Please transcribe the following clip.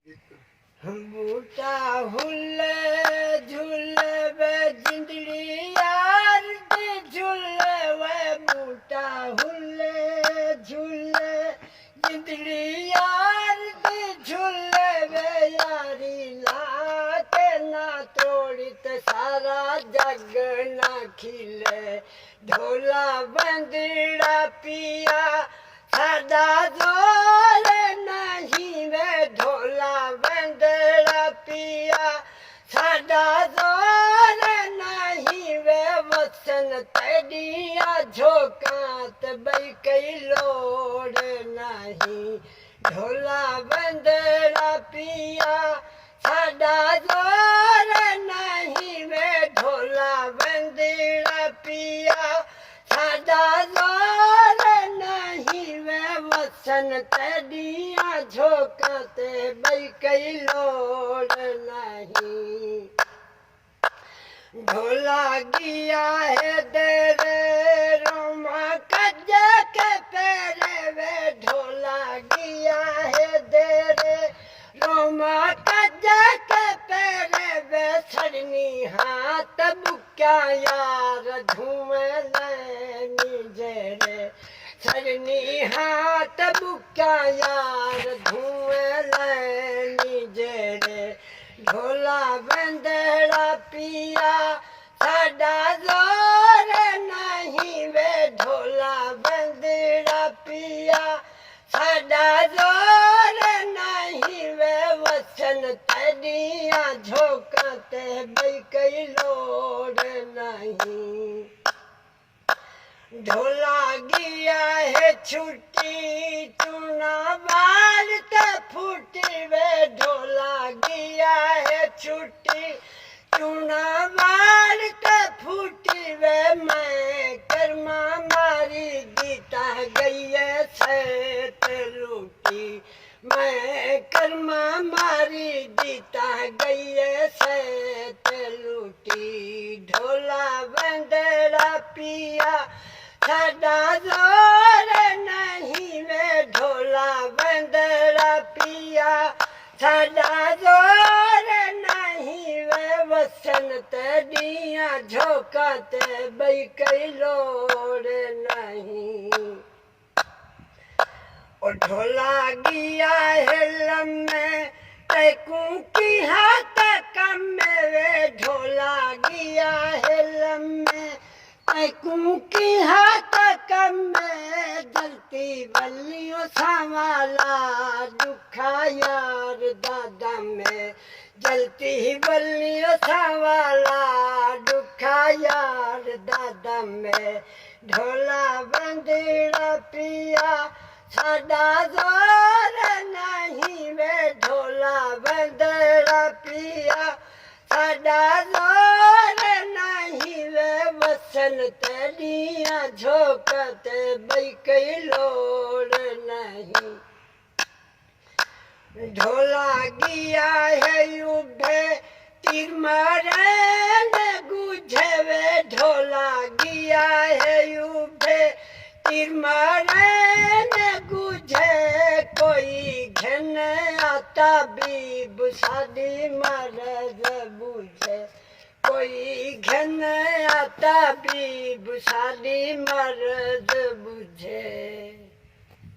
बूटा हुल्ले झूले वे जिंदड़ी यार दी झूले वे बूटा हुल्ले झूले जिंदड़ी यार दी झूले वे यारी ला के ना तोड़ित सारा जग ना खिले ढोला बंदड़ा पिया सादा जोर नहीं वे ढोला बंदड़ा पिया सादा जोर नहीं वे वचन तेडिया झोकात बई कई लोड़ नहीं ढोला बंदड़ा पिया सादा जोर नहीं वे ढोला बंदड़ा पिया सादा जोर नहीं वे वचन तेडिया झोंकते बई कई लोड़ नहीं ढोला गिया है तेरे रोमा कज के पैरे वे ढोला गिया है तेरे रोमा कज के पैरे वे छड़नी हाथ बुक्या यार धुएं लैनी जेरे छड़नी हाथ बुक्या यार धुएं लैनी जेरे ढोला बंदड़ा पिया सादा जोर नहीं वे ढोला बंदड़ा पिया सादा जोर नहीं वे वचन तेडिया झोंकते बई कई लोड़ नहीं ढोला गिया है छुट्टी चुना बाल ते फूटी वे ढोला गिया है छुट्टी चुना बाल ते फूटी वे मैं कर्मा मारी गीता गई है सेत लूटी मैं कर्मा मारी गीता गई है सेत लूटी ढोला बंदड़ा पिया सादा जोर नहीं वे ढोला बंदड़ा पिया सादा जोर नहीं वे वचन तेडिया झोंकते बई कई लोड़ नहीं और ढोला गिया है लम्मे तैकू की हाथ कम वे ढोला गिया है लम्मे तैकू की हाथ कम में जलती बल्लियों सावाला दुखा यार दादा में जलती बल्लियों सावाला दुखा यार दादा में ढोला बंदड़ा पिया सादा जोर नहीं वे ढोला बंदड़ा पिया सादा जोर नहीं वे वचन तेडिया झोंकते बई कई लोड़ नहीं ढोला गिया है युद्धे तीर मारे न गुझे वे ढोला गिया है युद्धे तीर मारे न गुझे कोई घन आता भी बुसादी मरद बुझे कोई घन आता भी बुसादी मरद बुझे।